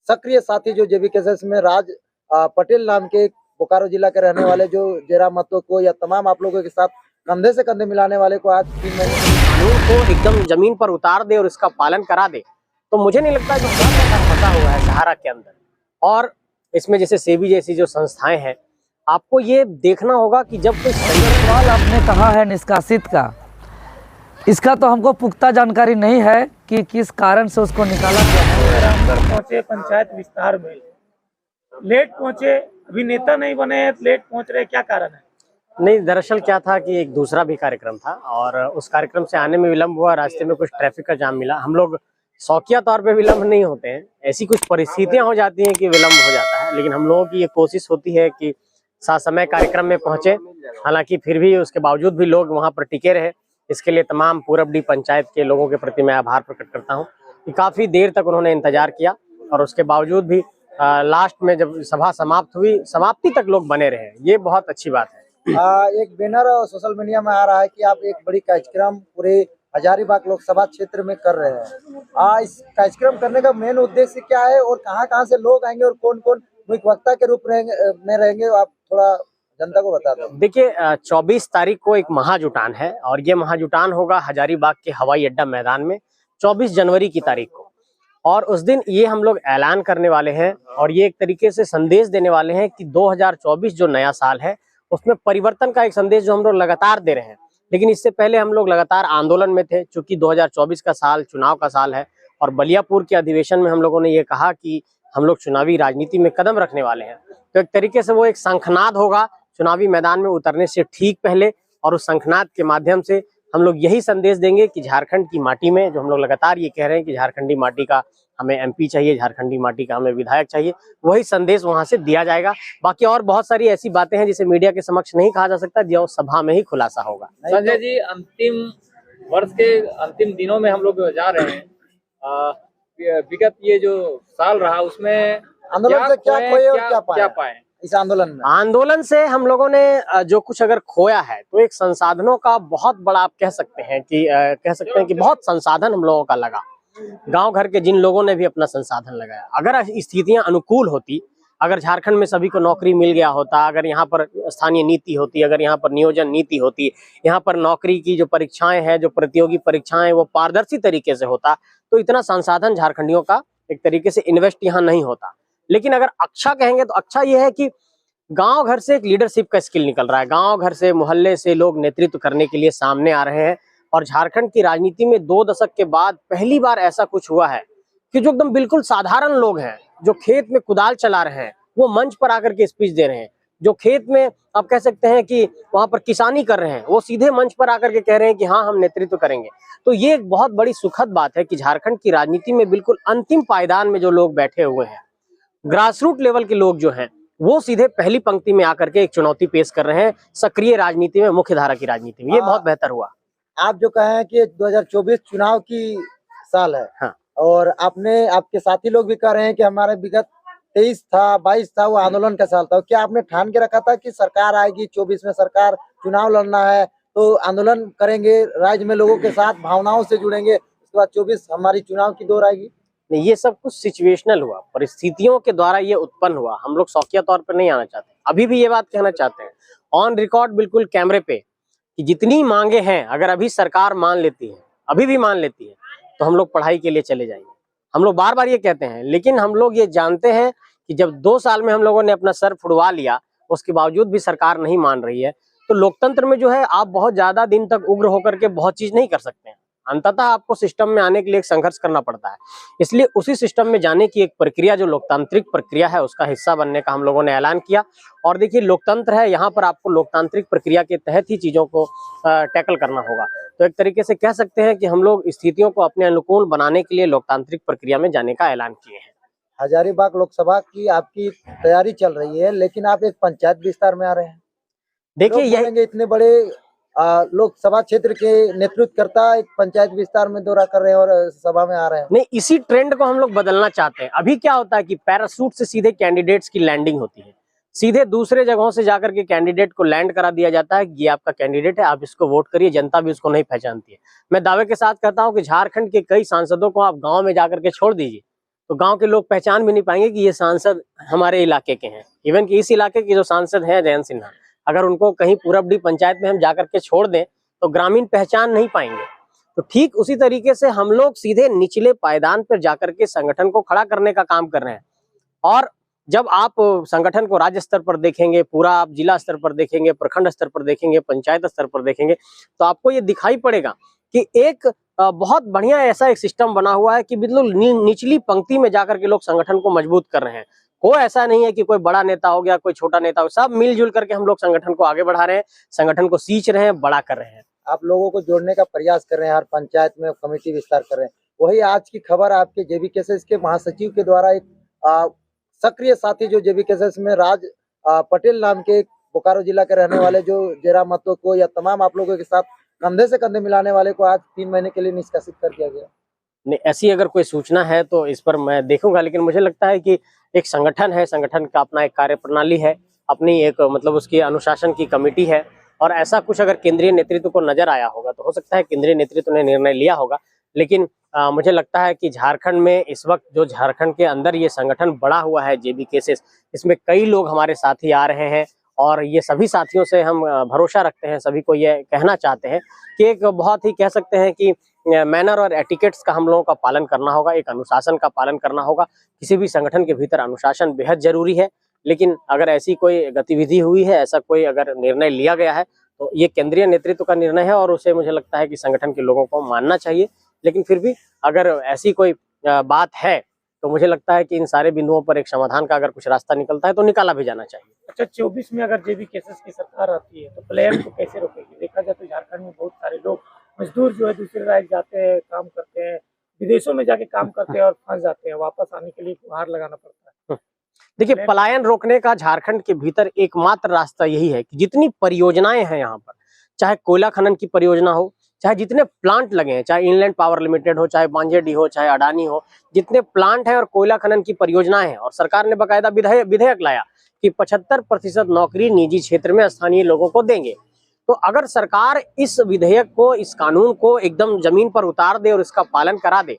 सक्रिय साथी जो जेबीकेएस में राज पटेल नाम के बोकारो जिला के रहने वाले जो जयराम महतो को या तमाम आप लोगों के साथ कंधे से कंधे मिलाने वाले को आज 3 महीने कानून को एकदम जमीन पर उतार दे और इसका पालन करा दे, तो मुझे नहीं लगता कि फंसा हुआ है सहारा के अंदर। और इसमें जैसे सेबी जैसी जो संस्थाएं हैं, आपको ये देखना होगा कि जब कोई सवाल आपने कहा है निष्कासित का, इसका तो हमको पुख्ता जानकारी नहीं है कि किस कारण से उसको निकाला गया है। रामगढ़ पहुंचे पंचायत विस्तार में, लेट पहुंचे, अभी नेता नहीं बने, लेट पहुंच रहे, क्या कारण है? नहीं, दरअसल क्या था कि एक दूसरा भी कार्यक्रम था और उस कार्यक्रम से आने में विलम्ब हुआ। रास्ते में कुछ ट्रैफिक का जाम मिला। हम लोग शौकिया तौर पे विलम्ब नहीं होते हैं, ऐसी कुछ परिस्थितियां हो जाती हैं कि विलम्ब हो जाता है, लेकिन हम लोगों की ये कोशिश होती है कि समय कार्यक्रम में पहुंचे। हालांकि फिर भी उसके बावजूद भी लोग वहां पर टिके रहे। इसके लिए तमाम पूरबडी पंचायत के लोगों के प्रति मैं आभार प्रकट करता हूँ कि काफी देर तक उन्होंने इंतजार किया और उसके बावजूद भी लास्ट में जब सभा समाप्त हुई, समाप्ति तक लोग बने रहे। ये बहुत अच्छी बात है। एक बैनर सोशल मीडिया में आ रहा है कि आप एक बड़ी कार्यक्रम पूरे हजारीबाग लोकसभा क्षेत्र में कर रहे हैं। इस कार्यक्रम करने का मेन उद्देश्य क्या है और कहां से लोग आएंगे और कौन कौन मुख्य वक्ता के रूप में रहेंगे, आप थोड़ा जनता को बता दें। देखिए, 24 तारीख को एक महाजुटान है और ये महाजुटान होगा हजारीबाग के हवाई अड्डा मैदान में 24 जनवरी की तारीख को। और उस दिन ये हम लोग ऐलान करने वाले हैं और ये एक तरीके से संदेश देने वाले हैं कि 2024 जो नया साल है उसमें परिवर्तन का एक संदेश जो हम लोग लगातार दे रहे हैं। लेकिन इससे पहले हम लोग लगातार आंदोलन में थे, चूंकि 2024 का साल चुनाव का साल है और बलियापुर के अधिवेशन में हम लोगों ने ये कहा कि हम लोग चुनावी राजनीति में कदम रखने वाले हैं। तो एक तरीके से वो एक शंखनाद होगा चुनावी मैदान में उतरने से ठीक पहले, और उस शंखनाद के माध्यम से हम लोग यही संदेश देंगे कि झारखंड की माटी में, जो हम लोग लगातार ये कह रहे हैं कि झारखंडी माटी का हमें एमपी चाहिए, झारखंडी माटी का हमें विधायक चाहिए, वही संदेश वहां से दिया जाएगा। बाकी और बहुत सारी ऐसी बातें हैं जिसे मीडिया के समक्ष नहीं कहा जा सकता, जो सभा में ही खुलासा होगा। संजय जी, अंतिम वर्ष के अंतिम दिनों में हम लोग जा रहे हैं। विगत ये जो साल रहा उसमें आंदोलन से क्या खोए और क्या पाए इस आंदोलन से हम लोगों ने जो कुछ अगर खोया है तो एक संसाधनों का बहुत बड़ा, आप कह सकते हैं कि बहुत संसाधन हम लोगों का लगा। गांव घर के जिन लोगों ने भी अपना संसाधन लगाया। अगर स्थितियां अनुकूल होती, अगर झारखंड में सभी को नौकरी मिल गया होता, अगर यहाँ पर स्थानीय नीति होती, अगर यहाँ पर नियोजन नीति होती, यहाँ पर नौकरी की जो परीक्षाएं हैं, जो प्रतियोगी परीक्षाएं, वो पारदर्शी तरीके से होता, तो इतना संसाधन झारखंडियों का एक तरीके से इन्वेस्ट यहाँ नहीं होता। लेकिन अगर अच्छा कहेंगे तो अच्छा ये है कि गांव घर से एक लीडरशिप का स्किल निकल रहा है। गांव घर से, मोहल्ले से लोग नेतृत्व करने के लिए सामने आ रहे हैं और झारखंड की राजनीति में 2 दशक के बाद पहली बार ऐसा कुछ हुआ है कि जो एकदम बिल्कुल साधारण लोग हैं, जो खेत में कुदाल चला रहे हैं, वो मंच पर आकर के स्पीच दे रहे हैं। जो खेत में आप कह सकते हैं कि वहां पर किसानी कर रहे हैं, वो सीधे मंच पर आकर के कह रहे हैं कि हाँ, हम नेतृत्व करेंगे। तो ये एक बहुत बड़ी सुखद बात है कि झारखंड की राजनीति में बिल्कुल अंतिम पायदान में जो लोग बैठे हुए हैं, ग्रासरूट लेवल के लोग जो हैं, वो सीधे पहली पंक्ति में आकर के एक चुनौती पेश कर रहे हैं सक्रिय राजनीति में, मुख्य धारा की राजनीति में। ये बहुत बेहतर हुआ। आप जो कहें कि 2024 चुनाव की साल है, हाँ। और आपके साथी लोग भी कह रहे हैं कि हमारे विगत 23 था, 22 था, वो आंदोलन का साल था। क्या आपने ठान के रखा था कि सरकार आएगी 24 में, सरकार चुनाव लड़ना है तो आंदोलन करेंगे, राज्य में लोगों के साथ भावनाओं से जुड़ेंगे, उसके बाद 24 हमारी चुनाव की दौर आएगी? नहीं, ये सब कुछ सिचुएशनल हुआ, परिस्थितियों के द्वारा ये उत्पन्न हुआ। हम लोग शौकिया तौर पर नहीं आना चाहते। अभी भी ये बात कहना चाहते हैं ऑन रिकॉर्ड, बिल्कुल कैमरे पे, कि जितनी मांगे हैं अगर अभी सरकार मान लेती है, अभी भी मान लेती है, तो हम लोग पढ़ाई के लिए चले जाएंगे। हम लोग बार बार ये कहते हैं, लेकिन हम लोग ये जानते हैं कि जब 2 साल में हम लोगों ने अपना सर फुड़वा लिया, उसके बावजूद भी सरकार नहीं मान रही है, तो लोकतंत्र में जो है आप बहुत ज्यादा दिन तक उग्र होकर के बहुत चीज नहीं कर सकते हैं। अंततः आपको सिस्टम में आने के लिए एक संघर्ष करना पड़ता है। इसलिए उसी सिस्टम में जाने की एक प्रक्रिया, जो लोकतांत्रिक प्रक्रिया है, उसका हिस्सा बनने का हम लोगों ने ऐलान किया। और देखिए, लोकतंत्र है, यहाँ पर आपको लोकतांत्रिक प्रक्रिया के तहत ही चीजों को टैकल करना होगा। तो एक तरीके से कह सकते हैं कि हम लोग स्थितियों को अपने अनुकूल बनाने के लिए लोकतांत्रिक प्रक्रिया में जाने का ऐलान किए हैं। हजारीबाग लोकसभा की आपकी तैयारी चल रही है, लेकिन आप एक पंचायत विस्तार में आ रहे हैं। देखिए, यही इतने बड़े लोकसभा क्षेत्र के नेतृत्व करता एक पंचायत विस्तार में दौरा कर रहे हैं और सभा में आ रहे हैं। नहीं, इसी ट्रेंड को हम लोग बदलना चाहते हैं। अभी क्या होता है कि पैराशूट से सीधे कैंडिडेट्स की लैंडिंग होती है, सीधे दूसरे जगहों से जाकर के कैंडिडेट को लैंड करा दिया जाता है। ये आपका कैंडिडेट है, आप इसको वोट करिए। जनता भी उसको नहीं पहचानती है। मैं दावे के साथ कहता हूं कि झारखंड के कई सांसदों को आप गांव में जाकर के छोड़ दीजिए, तो तो गांव के लोग पहचान भी नहीं पाएंगे कि ये सांसद हमारे इलाके के हैं। इवन कि इस इलाके के जो सांसद हैं जयंत सिन्हा, अगर उनको कहीं पूरबडी पंचायत में हम जाकर के छोड़ दें तो ग्रामीण पहचान नहीं पाएंगे। तो ठीक उसी तरीके से हम लोग सीधे निचले पायदान पर जाकर के संगठन को खड़ा करने का काम कर रहे हैं। और जब आप संगठन को राज्य स्तर पर देखेंगे, पूरा आप जिला स्तर पर देखेंगे, प्रखंड स्तर पर देखेंगे, पंचायत स्तर पर देखेंगे, तो आपको ये दिखाई पड़ेगा कि एक बहुत बढ़िया ऐसा एक सिस्टम बना हुआ है कि बिल्कुल निचली पंक्ति में जाकर के लोग संगठन को मजबूत कर रहे हैं। कोई ऐसा नहीं है कि कोई बड़ा नेता हो गया, कोई छोटा नेता हो, सब मिलजुल करके हम लोग संगठन को आगे बढ़ा रहे हैं, संगठन को सींच रहे हैं, बड़ा कर रहे हैं। आप लोगों को जोड़ने का प्रयास कर रहे हैं, हर पंचायत में कमेटी विस्तार कर रहे हैं। वही आज की खबर आपके JBKSS के महासचिव के द्वारा एक सक्रिय साथी जो JBKSS में राज पटेल नाम के बोकारो जिला के रहने वाले जो जयराम महतो को या तमाम आप लोगों के साथ कंधे से कंधे मिलाने वाले को आज 3 महीने के लिए निष्कासित कर दिया गया। नहीं, ऐसी अगर कोई सूचना है तो इस पर मैं देखूंगा, लेकिन मुझे लगता है कि एक संगठन है, संगठन का अपना एक कार्य प्रणाली है, अपनी एक मतलब उसकी अनुशासन की कमेटी है, और ऐसा कुछ अगर केंद्रीय नेतृत्व को नजर आया होगा तो हो सकता है केंद्रीय नेतृत्व ने निर्णय लिया होगा। लेकिन मुझे लगता है कि झारखंड में इस वक्त जो झारखंड के अंदर ये संगठन बड़ा हुआ है JBKSS, इसमें कई लोग हमारे साथी आ रहे हैं, और ये सभी साथियों से हम भरोसा रखते हैं, सभी को ये कहना चाहते हैं कि एक बहुत ही कह सकते हैं कि मैनर और एटिकेट्स का हम लोगों का पालन करना होगा, एक अनुशासन का पालन करना होगा। किसी भी संगठन के भीतर अनुशासन बेहद जरूरी है, लेकिन अगर ऐसी कोई गतिविधि हुई है, ऐसा कोई अगर निर्णय लिया गया है तो ये केंद्रीय नेतृत्व का निर्णय है, और उसे मुझे लगता है कि संगठन के लोगों को मानना चाहिए। लेकिन फिर भी अगर ऐसी कोई बात है तो मुझे लगता है कि इन सारे बिंदुओं पर एक समाधान का अगर कुछ रास्ता निकलता है तो निकाला भी जाना चाहिए। अच्छा, 24 में अगर JBKSS की सरकार आती है तो प्लेयर को कैसे रोकेगी? देखा जाए तो झारखंड में बहुत सारे लोग मजदूर जो है दूसरे राज्य जाते हैं, काम करते हैं, विदेशों में जाके काम करते हैं और फंस जाते हैं, वापस आने के लिए गुहार लगाना पड़ता है। देखिए, पलायन रोकने का झारखंड के भीतर एकमात्र रास्ता यही है कि जितनी परियोजनाएं हैं यहाँ पर, चाहे कोयला खनन की परियोजना हो, चाहे जितने प्लांट लगे हैं, चाहे इनलैंड पावर लिमिटेड हो, चाहे बांजेडी हो, चाहे अडानी हो, जितने प्लांट हैं और कोयला खनन की परियोजनाएं हैं, और सरकार ने बकायदा विधेयक लाया कि 75% नौकरी निजी क्षेत्र में स्थानीय लोगों को देंगे। तो अगर सरकार इस विधेयक को, इस कानून को एकदम जमीन पर उतार दे और इसका पालन करा दे,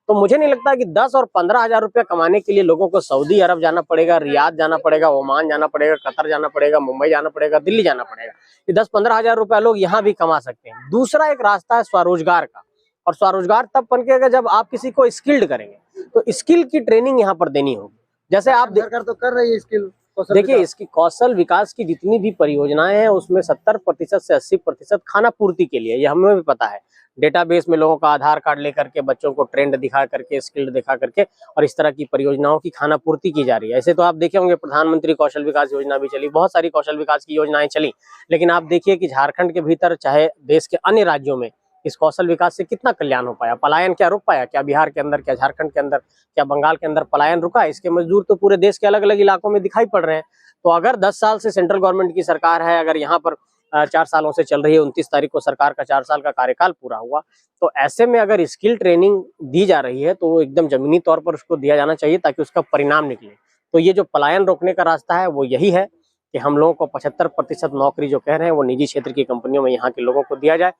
तो मुझे नहीं लगता कि 10 और 15 हजार रुपया कमाने के लिए लोगों को सऊदी अरब जाना पड़ेगा, रियाद जाना पड़ेगा, ओमान जाना पड़ेगा, कतर जाना पड़ेगा, मुंबई जाना पड़ेगा, दिल्ली जाना पड़ेगा। ये 10-15 हजार रुपया लोग यहाँ भी कमा सकते हैं। दूसरा एक रास्ता है स्वरोजगार का, और स्वरोजगार तब पनकेगा जब आप किसी को स्किल्ड करेंगे, तो स्किल की ट्रेनिंग यहाँ पर देनी होगी। जैसे आप सरकार तो कर रही है स्किल, देखिए, इसकी कौशल विकास की जितनी भी परियोजनाएं हैं उसमें 70% से 80% खाना पूर्ति के लिए, ये हमें भी पता है। डेटाबेस में लोगों का आधार कार्ड लेकर के बच्चों को ट्रेंड दिखा करके, स्किल्ड दिखा करके, और इस तरह की परियोजनाओं की खाना पूर्ति की जा रही है। ऐसे तो आप देखे होंगे प्रधानमंत्री कौशल विकास योजना भी चली, बहुत सारी कौशल विकास की योजनाएं चली, लेकिन आप देखिए कि झारखंड के भीतर चाहे देश के अन्य राज्यों में इस कौशल विकास से कितना कल्याण हो पाया। पलायन क्या रुक पाया? क्या बिहार के अंदर, क्या झारखंड के अंदर, क्या बंगाल के अंदर पलायन रुका? इसके मजदूर तो पूरे देश के अलग अलग इलाकों में दिखाई पड़ रहे हैं। तो अगर 10 साल से सेंट्रल गवर्नमेंट की सरकार है, अगर यहाँ पर 4 सालों से चल रही है, 29 तारीख को सरकार का 4 साल का कार्यकाल पूरा हुआ, तो ऐसे में अगर स्किल ट्रेनिंग दी जा रही है तो वो एकदम जमीनी तौर पर उसको दिया जाना चाहिए ताकि उसका परिणाम निकले। तो ये जो पलायन रोकने का रास्ता है वो यही है कि हम लोगों को 75% नौकरी जो कह रहे हैं वो निजी क्षेत्र की कंपनियों में यहाँ के लोगों को दिया जाए।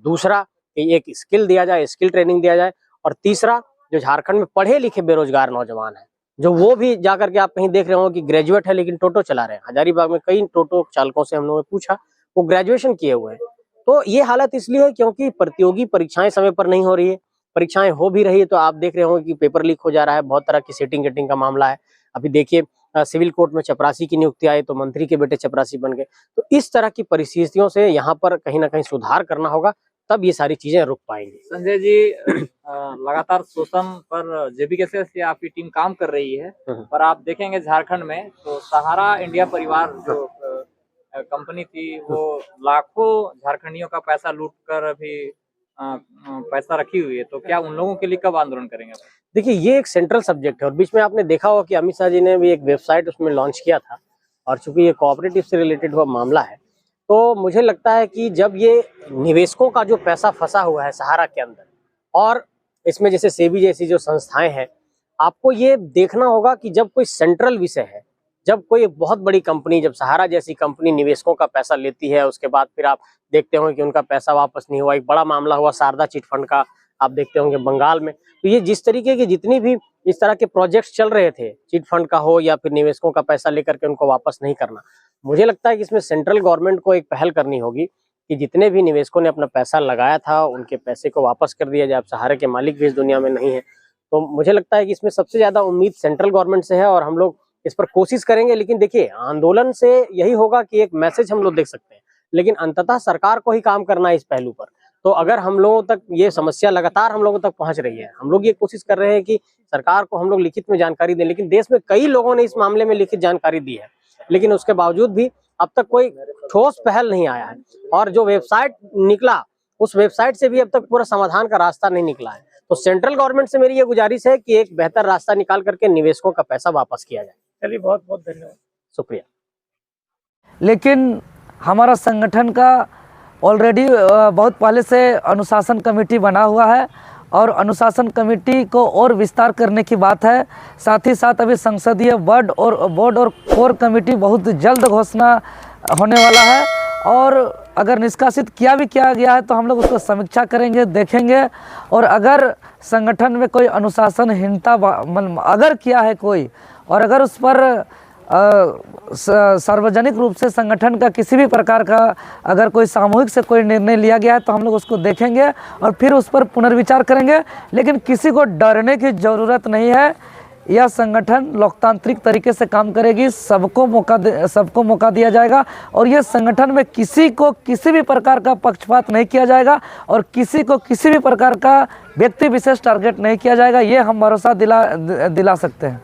दूसरा कि एक स्किल दिया जाए, स्किल ट्रेनिंग दिया जाए। और तीसरा, जो झारखंड में पढ़े लिखे बेरोजगार नौजवान हैं, जो वो भी जाकर के आप कहीं देख रहे हो कि ग्रेजुएट है लेकिन टोटो चला रहे हैं। हजारीबाग में कई टोटो चालकों से हम लोगों ने पूछा, वो ग्रेजुएशन किए हुए हैं। तो ये हालत इसलिए है क्योंकि प्रतियोगी परीक्षाएं समय पर नहीं हो रही है। परीक्षाएं हो भी रही है तो आप देख रहे होंगे कि पेपर लीक हो जा रहा है, बहुत तरह की सेटिंग गेटिंग का मामला है। अभी देखिए सिविल कोर्ट में चपरासी की नियुक्ति आई तो मंत्री के बेटे चपरासी बन गए। तो इस तरह की परिस्थितियों से यहाँ पर कहीं ना कहीं सुधार करना होगा, तब ये सारी चीजें रुक पाएंगी। संजय जी, लगातार शोषण पर JBKSS से आपकी टीम काम कर रही है, पर आप देखेंगे झारखंड में तो सहारा इंडिया परिवार जो कंपनी थी वो लाखों झारखंडियों का पैसा लूट कर अभी पैसा रखी हुई है। तो क्या उन लोगों के लिए कब आंदोलन करेंगे? देखिए, ये एक सेंट्रल सब्जेक्ट है और बीच में आपने देखा होगा कि अमित शाह जी ने भी एक वेबसाइट उसमें लॉन्च किया था, और चूंकि ये कोऑपरेटिव से रिलेटेड हुआ मामला है तो मुझे लगता है कि जब ये निवेशकों का जो पैसा फंसा हुआ है सहारा के अंदर, और इसमें जैसे सेबी जैसी जो संस्थाएं हैं, आपको ये देखना होगा कि जब कोई सेंट्रल विषय है, जब कोई बहुत बड़ी कंपनी, जब सहारा जैसी कंपनी निवेशकों का पैसा लेती है, उसके बाद फिर आप देखते हो कि उनका पैसा वापस नहीं हुआ। एक बड़ा मामला हुआ शारदा चिट फंड का, आप देखते होंगे बंगाल में। तो ये जिस तरीके की जितनी भी इस तरह के प्रोजेक्ट्स चल रहे थे, चिट फंड का हो या फिर निवेशकों का पैसा लेकर के उनको वापस नहीं करना, मुझे लगता है कि इसमें सेंट्रल गवर्नमेंट को एक पहल करनी होगी कि जितने भी निवेशकों ने अपना पैसा लगाया था उनके पैसे को वापस कर दिया जाए। अब सहारे के मालिक भी इस दुनिया में नहीं है, तो मुझे लगता है कि इसमें सबसे ज्यादा उम्मीद सेंट्रल गवर्नमेंट से है और हम लोग इस पर कोशिश करेंगे। लेकिन देखिए, आंदोलन से यही होगा कि एक मैसेज हम लोग देख सकते हैं, लेकिन अंततः सरकार को ही काम करना है इस पहलू पर। तो अगर हम लोगों तक ये समस्या लगातार हम लोगों तक पहुंच रही है, हम लोग ये कोशिश कर रहे हैं कि सरकार को हम लोग लिखित में जानकारी दें, लेकिन देश में कई लोगों ने इस मामले में लिखित जानकारी दी है, लेकिन उसके बावजूद भी अब तक कोई ठोस पहल नहीं आया है। और जो वेबसाइट निकला, उस वेबसाइट से भी अब तक पूरा समाधान का रास्ता नहीं निकला है। तो सेंट्रल गवर्नमेंट से मेरी ये गुजारिश है कि एक बेहतर रास्ता निकाल करके निवेशकों का पैसा वापस किया जाए। चलिए, बहुत बहुत धन्यवाद। शुक्रिया। लेकिन हमारा संगठन का ऑलरेडी बहुत पहले से अनुशासन कमेटी बना हुआ है और अनुशासन कमेटी को और विस्तार करने की बात है। साथ ही साथ अभी संसदीय बोर्ड और कोर कमेटी बहुत जल्द घोषणा होने वाला है और अगर निष्कासित किया गया है तो हम लोग उसको समीक्षा करेंगे, देखेंगे। और अगर संगठन में कोई अनुशासनहीनता अगर किया है कोई, और अगर उस पर सार्वजनिक रूप से संगठन का किसी भी प्रकार का अगर कोई सामूहिक से कोई निर्णय लिया गया है तो हम लोग उसको देखेंगे और फिर उस पर पुनर्विचार करेंगे। लेकिन किसी को डरने की ज़रूरत नहीं है। यह संगठन लोकतांत्रिक तरीके से काम करेगी, सबको मौका दिया जाएगा और यह संगठन में किसी को किसी भी प्रकार का पक्षपात नहीं किया जाएगा और किसी को किसी भी प्रकार का व्यक्ति विशेष टारगेट नहीं किया जाएगा। ये हम भरोसा दिला सकते हैं।